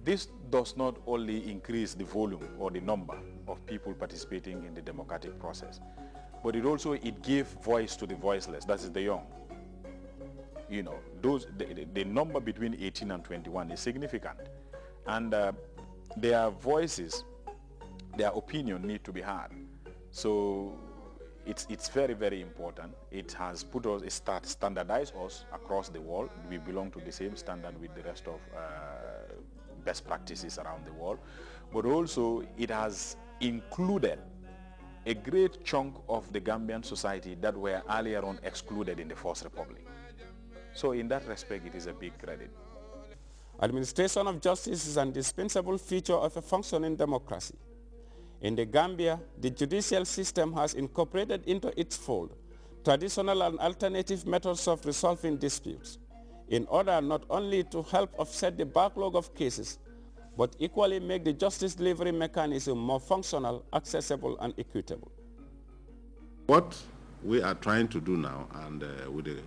This does not only increase the volume or the number of people participating in the democratic process, but it gives voice to the voiceless, that is the young. You know, the number between 18 and 21 is significant, and their voices, their opinion need to be heard. So it's very, very important. It has put us, standardized us across the world. We belong to the same standard with the rest of best practices around the world, but also it has included a great chunk of the Gambian society that were earlier on excluded in the First Republic. So in that respect, it is a big credit. Administration of justice is an indispensable feature of a functioning democracy. In the Gambia, the judicial system has incorporated into its fold traditional and alternative methods of resolving disputes, in order not only to help offset the backlog of cases, but equally make the justice delivery mechanism more functional, accessible, and equitable. What we are trying to do now, and with the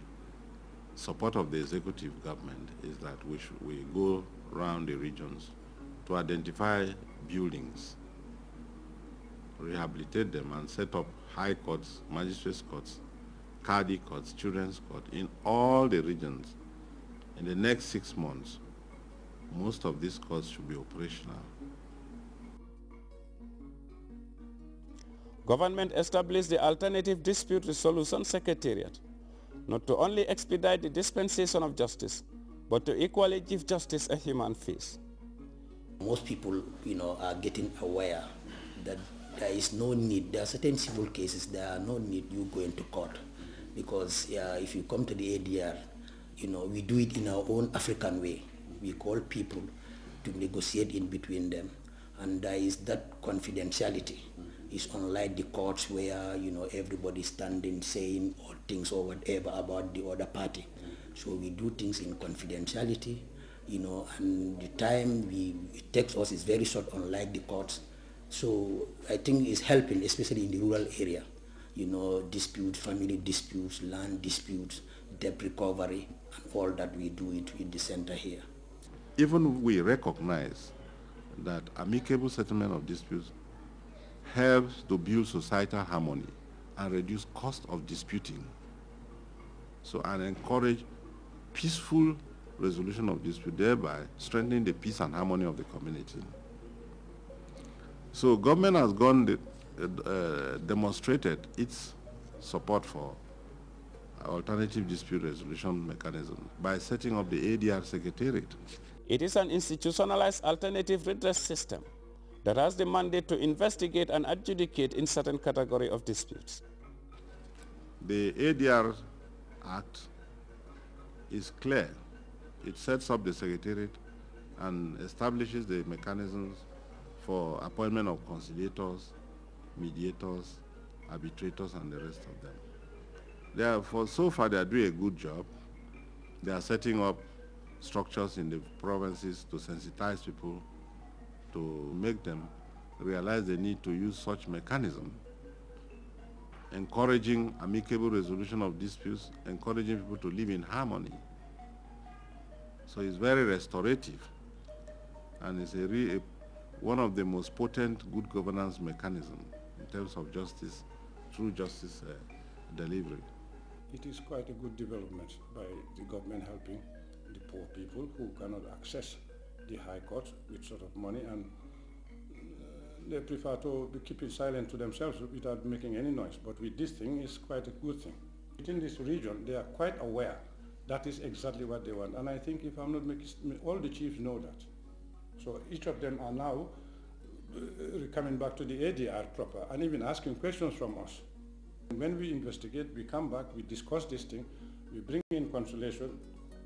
support of the executive government, is that we go around the regions to identify buildings, rehabilitate them, and set up high courts, magistrates courts, county courts, children's courts in all the regions. In the next 6 months, most of these courts should be operational. Government established the Alternative Dispute Resolution Secretariat, not to only expedite the dispensation of justice, but to equally give justice a human face. Most people, are getting aware that there is no need. There are certain civil cases, there are no need you go into court, because if you come to the ADR, we do it in our own African way. We call people to negotiate in between them, and there is that confidentiality. It's unlike the courts where everybody standing saying all things or whatever about the other party. So we do things in confidentiality, and the time it takes us is very short, unlike the courts. So I think it's helping, especially in the rural area. Disputes, family disputes, land disputes, debt recovery, and all that we do it in the center here. Even we recognize that amicable settlement of disputes helps to build societal harmony and reduce cost of disputing. So, and encourage peaceful resolution of dispute, thereby strengthening the peace and harmony of the community. So government has demonstrated its support for alternative dispute resolution mechanism by setting up the ADR Secretariat. It is an institutionalized alternative redress system that has the mandate to investigate and adjudicate in certain category of disputes. The ADR Act is clear. It sets up the Secretariat and establishes the mechanisms for appointment of conciliators, mediators, arbitrators, and the rest of them. Therefore, so far they are doing a good job. They are setting up structures in the provinces to sensitize people, to make them realize the need to use such mechanism, encouraging amicable resolution of disputes, encouraging people to live in harmony. So it's very restorative, and it's one of the most potent good governance mechanisms in terms of justice, true justice delivery. It is quite a good development by the government helping the poor people who cannot access the high court with sort of money, and they prefer to be keeping silent to themselves without making any noise. But with this thing, it's quite a good thing. Within this region, they are quite aware that is exactly what they want. And I think, if I'm not mistaken, all the chiefs know that. So each of them are now coming back to the ADR proper and even asking questions from us. When we investigate, we come back, we discuss this thing, we bring in consultation,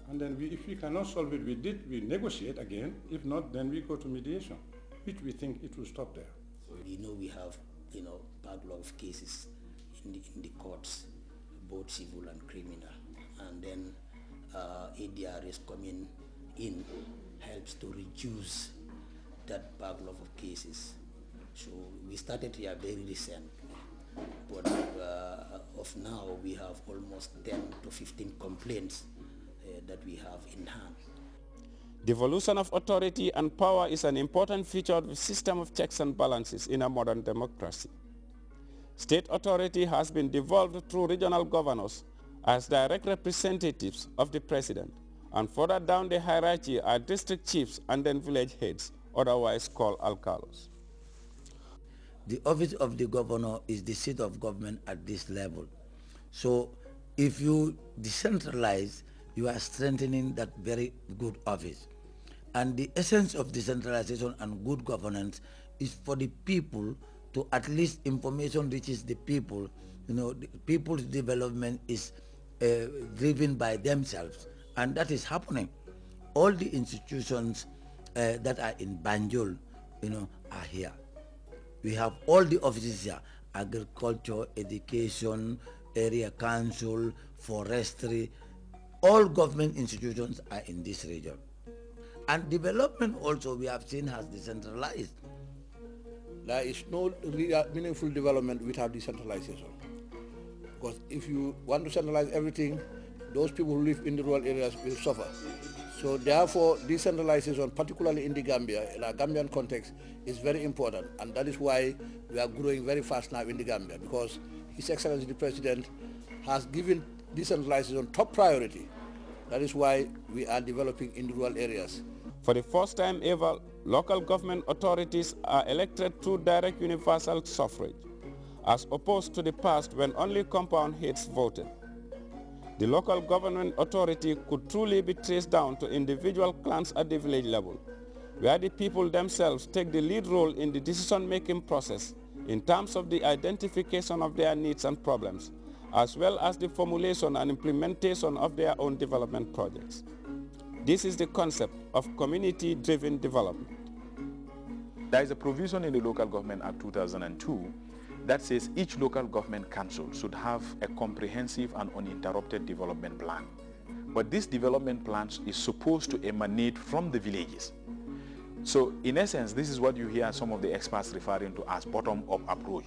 and then if we cannot solve it, we negotiate again. If not, then we go to mediation, which we think it will stop there. We have, backlog of cases in the courts, both civil and criminal, and then ADR is coming in, helps to reduce that backlog of cases. So we started here very recent, but of now we have almost 10 to 15 complaints that we have in hand. Devolution of authority and power is an important feature of the system of checks and balances in a modern democracy. State authority has been devolved through regional governors as direct representatives of the president, and further down the hierarchy are district chiefs and then village heads, otherwise called alcalos. The office of the governor is the seat of government at this level. So if you decentralize, you are strengthening that very good office. And the essence of decentralization and good governance is for the people to at least information reaches the people. You know, the people's development is driven by themselves, and that is happening. All the institutions that are in Banjul, you know, are here. We have all the offices here: agriculture, education, area council, forestry. All government institutions are in this region. And development also, we have seen, has decentralized. There is no meaningful development without decentralization. Because if you want to centralize everything, those people who live in the rural areas will suffer. So therefore, decentralization, particularly in the Gambia, in a Gambian context, is very important. And that is why we are growing very fast now in the Gambia, because His Excellency the President has given decentralization top priority. That is why we are developing in the rural areas. For the first time ever, local government authorities are elected through direct universal suffrage, as opposed to the past when only compound heads voted. The local government authority could truly be traced down to individual clans at the village level, where the people themselves take the lead role in the decision-making process in terms of the identification of their needs and problems, as well as the formulation and implementation of their own development projects. This is the concept of community-driven development. There is a provision in the Local Government Act 2002 that says each local government council should have a comprehensive and uninterrupted development plan. But this development plan is supposed to emanate from the villages. So in essence, this is what you hear some of the experts referring to as bottom-up approach.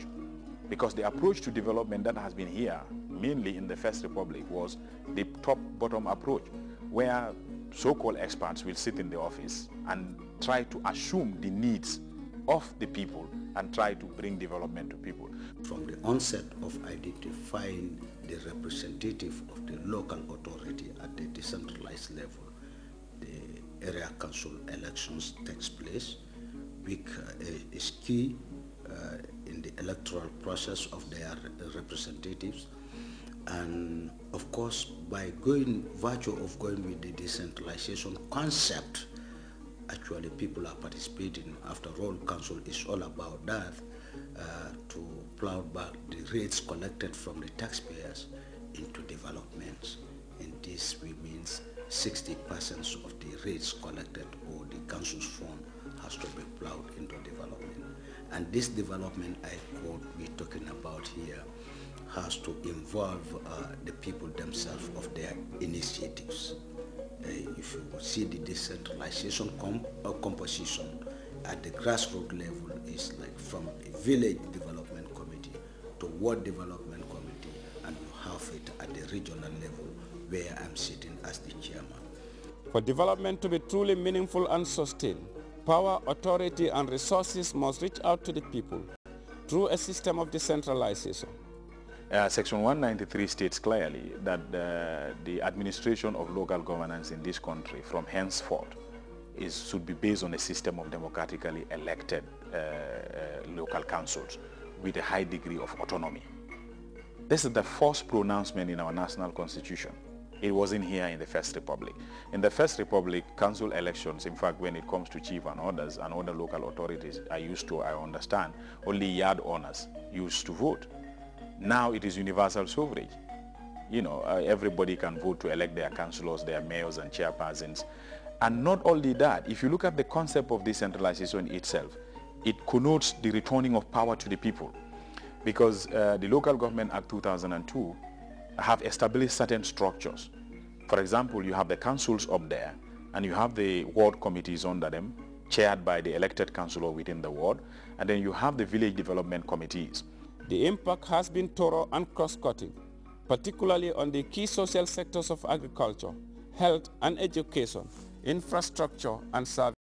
Because the approach to development that has been here, mainly in the First Republic, was the top-bottom approach, where so-called experts will sit in the office and try to assume the needs of the people and try to bring development to people. From the onset of identifying the representative of the local authority at the decentralized level, the area council elections takes place, which is key in the electoral process of their representatives. And of course, by virtue of going with the decentralization concept, actually people are participating. After all, council is all about that, to plow back the rates collected from the taxpayers into developments. And this means 60% of the rates collected or the council's fund has to be plowed into development. And this development we're talking about here has to involve the people themselves of their initiatives. If you see the decentralization composition at the grassroots level is like from a village development committee to ward development committee, and you have it at the regional level where I'm sitting as the chairman. For development to be truly meaningful and sustained, power, authority, and resources must reach out to the people through a system of decentralization. Section 193 states clearly that the administration of local governance in this country from henceforth should be based on a system of democratically elected local councils with a high degree of autonomy. This is the first pronouncement in our national constitution. It wasn't here in the First Republic. In the First Republic, council elections, in fact, when it comes to chief and others and other local authorities, I understand, only yard owners used to vote. Now it is universal suffrage. You know, everybody can vote to elect their councillors, their mayors and chairpersons. And not only that, if you look at the concept of decentralization itself, it connotes the returning of power to the people. Because the Local Government Act 2002 have established certain structures. For example, you have the councils up there, and you have the ward committees under them, chaired by the elected councillor within the ward, and then you have the village development committees. The impact has been thorough and cross-cutting, particularly on the key social sectors of agriculture, health and education, infrastructure, and services.